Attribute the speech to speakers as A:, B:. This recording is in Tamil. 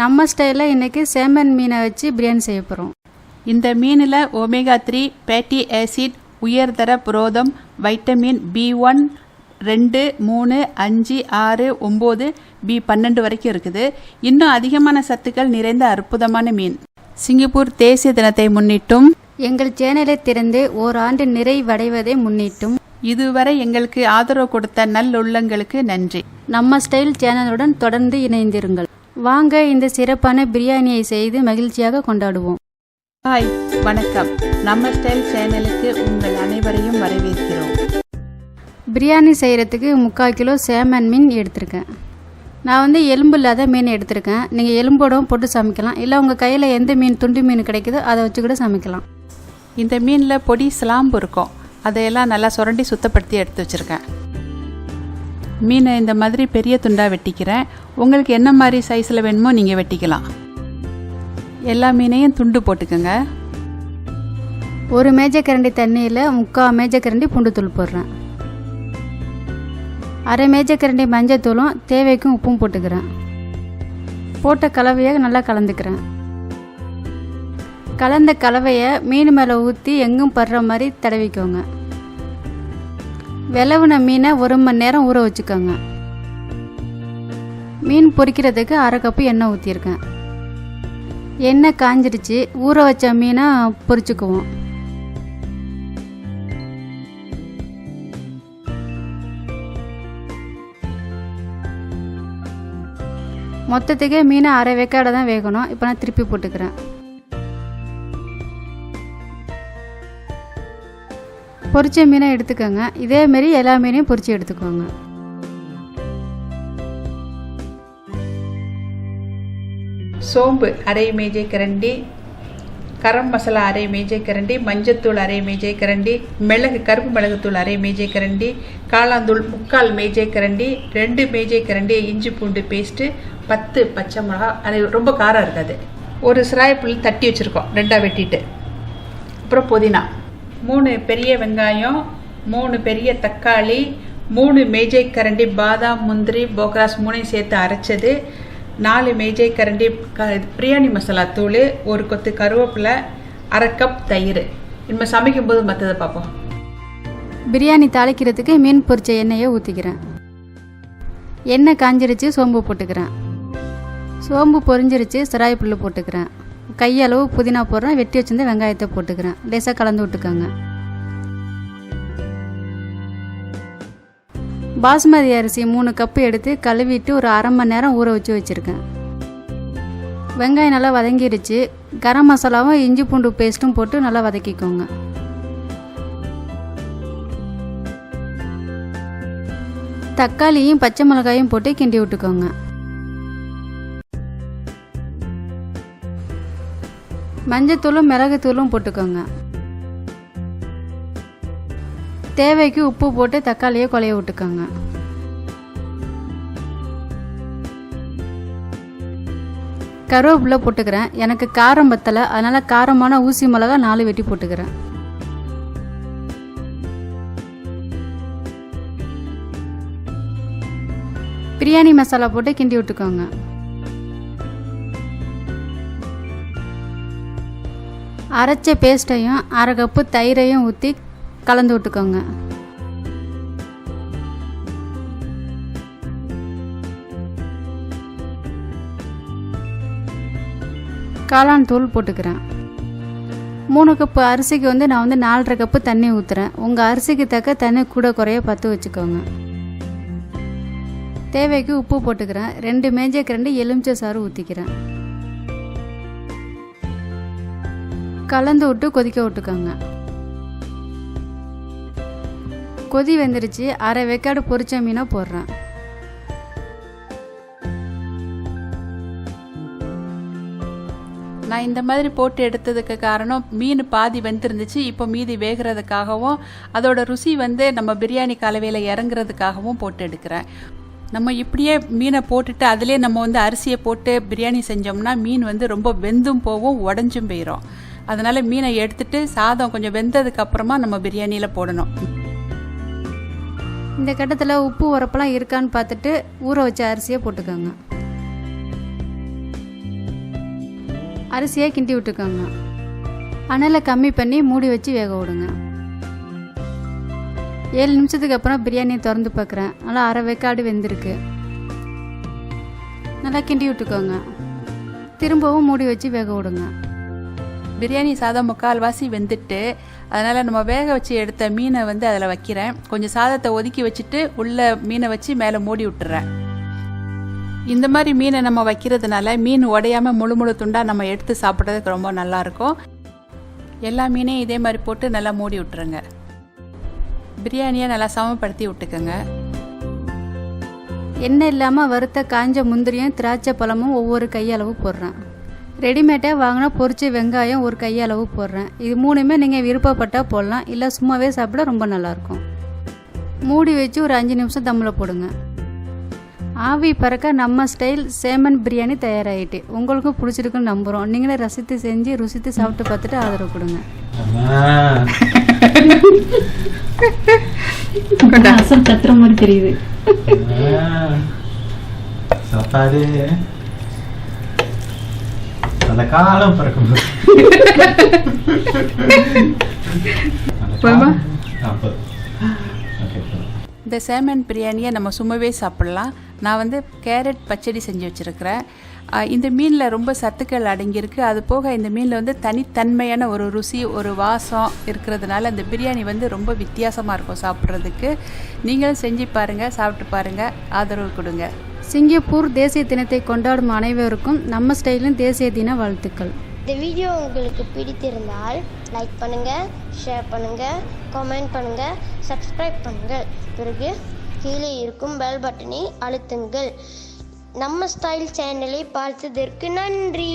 A: நம்ம ஸ்டைலில் இன்றைக்கி சேமன் மீனை வச்சு பிரியாணி செய்ய போகிறோம்.
B: இந்த மீனில் ஒமேகா 3 ஃபேட்டி ஆசிட், உயர்தர புரோதம், வைட்டமின் B1, 2, 3, 5, 6, 9, B12 வரைக்கும் இருக்குது. இன்னும் அதிகமான சத்துக்கள் நிறைந்த அற்புதமான மீன். சிங்கப்பூர் தேசிய தினத்தை முன்னிட்டும்
A: எங்கள் சேனலை திறந்து ஓராண்டு நிறைவடைவதை முன்னிட்டும்
B: இதுவரை எங்களுக்கு ஆதரவு கொடுத்த நல்லுள்ளங்களுக்கு நன்றி.
A: நம்ம ஸ்டைல் சேனலுடன் தொடர்ந்து இணைந்திருங்கள். வாங்க இந்த சிறப்பான பிரியாணியை செய்து மகிழ்ச்சியாக கொண்டாடுவோம்.
B: ஹாய், வணக்கம். நம்ம ஸ்டைல் சேனலுக்கு உங்கள் அனைவரையும் வரவேற்கிறோம்.
A: பிரியாணி செய்கிறதுக்கு 3/4 கிலோ சேமன் மீன் எடுத்திருக்கேன். நான் எலும்பு இல்லாத மீன் எடுத்திருக்கேன். நீங்கள் எலும்போடவும் போட்டு சமைக்கலாம், இல்லை உங்கள் கையில் எந்த மீன் துண்டு மீன் கிடைக்குதோ அதை வச்சு கூட சமைக்கலாம்.
B: இந்த மீனில் பொடி ஸ்லாம்பு இருக்கும், அதையெல்லாம் நல்லா சுரண்டி சுத்தப்படுத்தி எடுத்து வச்சுருக்கேன். மீனை இந்த மாதிரி பெரிய துண்டாக வெட்டிக்கிறேன். உங்களுக்கு என்ன மாதிரி சைஸில் வேணுமோ நீங்கள் வெட்டிக்கலாம். எல்லா மீனையும் துண்டு போட்டுக்கோங்க.
A: 1 மேஜைக்கரண்டி தண்ணியில் 3/4 மேஜைக்கரண்டி பூண்டுத்தூள் போடுறேன். 1/2 மேஜைக்கரண்டி மஞ்சத்தூளும் தேவைக்கும் உப்பும் போட்டுக்கிறேன். போட்ட கலவையை நல்லா கலந்துக்கிறேன். கலந்த கலவையை மீன் மேலே ஊற்றி எங்கும் படுற மாதிரி தடவிக்கோங்க. வெளவுன மீனை 1 மணி நேரம் ஊற வச்சுக்கோங்க. மீன் பொரிக்கிறதுக்கு 1/2 கப்பு எண்ணெய் ஊற்றிருக்கேன். எண்ணெய் காஞ்சிடுச்சு. ஊற வச்ச மீனை பொரிச்சுக்குவோம். மொத்தத்துக்கு மீனை 1/2 வேக்காடை தான் வேகணும். இப்போ நான் திருப்பி போட்டுக்கிறேன். பொரிச்ச மீனை எடுத்துக்கோங்க. இதேமாரி எல்லா மீனையும் பொரிச்சு எடுத்துக்கோங்க.
B: சோம்பு 1/2 மேஜைக்கரண்டி, கரம் மசாலா 1/2 மேஜைக்கரண்டி, மஞ்சத்தூள் 1/2 மேஜைக்கரண்டி, மிளகு கருப்பு மிளகுத்தூள் 1/2 மேஜைக்கரண்டி, காளாந்தூள் 3/4 மேஜைக்கரண்டி, 2 மேஜைக்கரண்டி இஞ்சி பூண்டு பேஸ்ட்டு, 10 பச்சை மிளகா. அது ரொம்ப காரம் இருக்காது. ஒரு சிராய் புளி தட்டி வச்சுருக்கோம், 2ஆக வெட்டிட்டு. அப்புறம் புதினா, 3 பெரிய வெங்காயம், 3 பெரிய தக்காளி, 3 மேஜைக்கரண்டி பாதாம், முந்திரி, போக்ராஸ் 3ஐயும் சேர்த்து அரைச்சது, 4 மேஜைக்கரண்டி பிரியாணி மசாலா தூள், 1 கொத்து கருவேப்பிலை, 1/2 கப் தயிர். இனிமேல் சமைக்கும்போது மற்றதை பார்ப்போம்.
A: பிரியாணி தாளிக்கிறதுக்கு மீன் பொரிச்ச எண்ணெயை ஊற்றிக்கிறேன். எண்ணெய் காஞ்சிருச்சு. சோம்பு போட்டுக்கிறேன். சோம்பு பொரிஞ்சிருச்சு. சிராய் புல் போட்டுக்கிறேன். கையளவு புதினா போடுறேன். வெட்டி வச்சிருந்த வெங்காயத்தை போட்டுக்கிறேன். லேசாக கலந்து விட்டுக்கோங்க. பாஸ்மதி அரிசி 3 கப்பு எடுத்து கழுவிட்டு ஒரு 1/2 மணி நேரம் ஊற வச்சுருக்கேன். வெங்காயம் நல்லா வதங்கிருச்சு. கரம் மசாலாவும் இஞ்சி பூண்டு பேஸ்ட்டும் போட்டு நல்லா வதக்கிக்கோங்க. தக்காளியும் பச்சை மிளகாயும் போட்டு கிண்டி விட்டுக்கோங்க. மஞ்சத்தூளும் மிளகுத்தூளும் போட்டுக்கோங்க. தேவைக்கு உப்பு போட்டு தக்காளியை குழைய விட்டுக்கோங்க. கருவேப்பிலை போட்டுக்கிறேன். எனக்கு காரம் பத்தலை, அதனால் காரமான ஊசி மிளகா 4 வெட்டி போட்டுக்கிறேன். பிரியாணி மசாலா போட்டு கிண்டி விட்டுக்கோங்க. அரைச்ச பேஸ்ட்டையும் 1/2 கப்பு தயிரையும் ஊற்றி கலந்து விட்டுக்கோங்க. காளான் தூள் போட்டுக்கிறேன். 3 கப்பு அரிசிக்கு நான் 4.5 கப்பு தண்ணி ஊற்றுறேன். உங்கள் அரிசிக்கு தக்க தண்ணி கூட குறைய பார்த்து வச்சுக்கோங்க. தேவைக்கு உப்பு போட்டுக்கிறேன். 2 மேஜைக்கரண்டி எலுமிச்சை சாறு ஊற்றிக்கிறேன். கலந்து விட்டு கொதிக்க விட்டுக்கோங்க. கொதி வெந்துருச்சு. 1/2 வேக்காடு பொரிச்ச மீனை போடுறேன்.
B: நான் இந்த மாதிரி போட்டு எடுத்ததுக்கு காரணம் மீன் பாதி வெந்திருந்துச்சு. இப்போ மீதி வேகிறதுக்காகவும் அதோட ருசி நம்ம பிரியாணி கலவையில் இறங்குறதுக்காகவும் போட்டு எடுக்கிறேன். நம்ம இப்படியே மீனை போட்டுட்டு அதிலே நம்ம அரிசியை போட்டு பிரியாணி செஞ்சோம்னா மீன் ரொம்ப வெந்தும் போகும், உடஞ்சும் போயிடும். அதனால் மீனை எடுத்துட்டு சாதம் கொஞ்சம் வெந்ததுக்கு அப்புறமா நம்ம பிரியாணியில் போடணும்.
A: இந்த கட்டத்தில் உப்பு உரப்பெல்லாம் இருக்கான்னு பார்த்துட்டு ஊற வச்ச அரிசியை போட்டுக்கோங்க. அரிசியை கிண்டி விட்டுக்கோங்க. அனலை கம்மி பண்ணி மூடி வச்சு வேக விடுங்க. 7 நிமிஷத்துக்கு அப்புறம் பிரியாணியை திறந்து பார்க்குறேன். நல்லா அரை வேக்காடு வெந்திருக்கு. நல்லா கிண்டி விட்டுக்கோங்க. திரும்பவும் மூடி வச்சு வேக விடுங்க.
B: பிரியாணி சாதம் 3/4 வெந்துட்டு, அதனால் நம்ம வேக வச்சு எடுத்த மீனை வந்து அதில் வைக்கிறேன். கொஞ்சம் சாதத்தை ஒதுக்கி வச்சுட்டு உள்ளே மீனை வச்சு மேலே மூடி விட்டுறேன். இந்த மாதிரி மீனை நம்ம வைக்கிறதுனால மீன் உடையாமல் முழு துண்டாக நம்ம எடுத்து சாப்பிட்றதுக்கு ரொம்ப நல்லாயிருக்கும். எல்லா மீனையும் இதே மாதிரி போட்டு நல்லா மூடி விட்டுருங்க. பிரியாணியை நல்லா சமப்படுத்தி விட்டுக்கோங்க.
A: எண்ணெய் இல்லாமல் வறுத்த காஞ்ச முந்திரியும் திராட்சை பழமும் ஒவ்வொரு கையளவு போடுறேன். ரெடிமேடாக வாங்கினா பொரிச்ச வெங்காயம் ஒரு கையளவு போடுறேன். இது 3மே நீங்கள் விருப்பப்பட்டால் போடலாம், இல்லை சும்மாவே சாப்பிட ரொம்ப நல்லாயிருக்கும். மூடி வச்சு ஒரு 5 நிமிஷம் தம்மில் போடுங்க. ஆவி பறக்க நம்ம ஸ்டைல் சேமன் பிரியாணி தயாராகிட்டு. உங்களுக்கும் பிடிச்சிருக்குன்னு நம்புகிறோம். நீங்களே ரசித்து செஞ்சு ருசித்து சாப்பிட்டு பார்த்துட்டு ஆதரவு கொடுங்க. கத்துற மாதிரி தெரியுது.
C: சாப்பாடு அந்த காலம் பறக்கும்.
B: இந்த சேமன் பிரியாணியை நம்ம சும்மாவே சாப்பிட்லாம். நான் வந்து கேரட் பச்சடி செஞ்சு வச்சுருக்கிறேன். இந்த மீனில் ரொம்ப சத்துக்கள் அடங்கியிருக்கு. அது போக இந்த மீனில் வந்து தனித்தன்மையான ஒரு ருசி, ஒரு வாசம் இருக்கிறதுனால இந்த பிரியாணி வந்து ரொம்ப வித்தியாசமாக இருக்கும் சாப்பிட்றதுக்கு. நீங்களும் செஞ்சு பாருங்கள், சாப்பிட்டு பாருங்கள், ஆதரவு கொடுங்க.
A: சிங்கப்பூர் தேசிய தினத்தை கொண்டாடும் அனைவருக்கும் நம்ம ஸ்டைலின் தேசிய தின வாழ்த்துக்கள்.
D: இந்த வீடியோ உங்களுக்கு பிடித்திருந்தால் லைக் பண்ணுங்கள், ஷேர் பண்ணுங்கள், கமெண்ட் பண்ணுங்கள், சப்ஸ்கிரைப் பண்ணுங்கள். பிறகு கீழே இருக்கும் பெல் பட்டனை அழுத்துங்கள். நம்ம ஸ்டைல் சேனலை பார்த்ததற்கு நன்றி.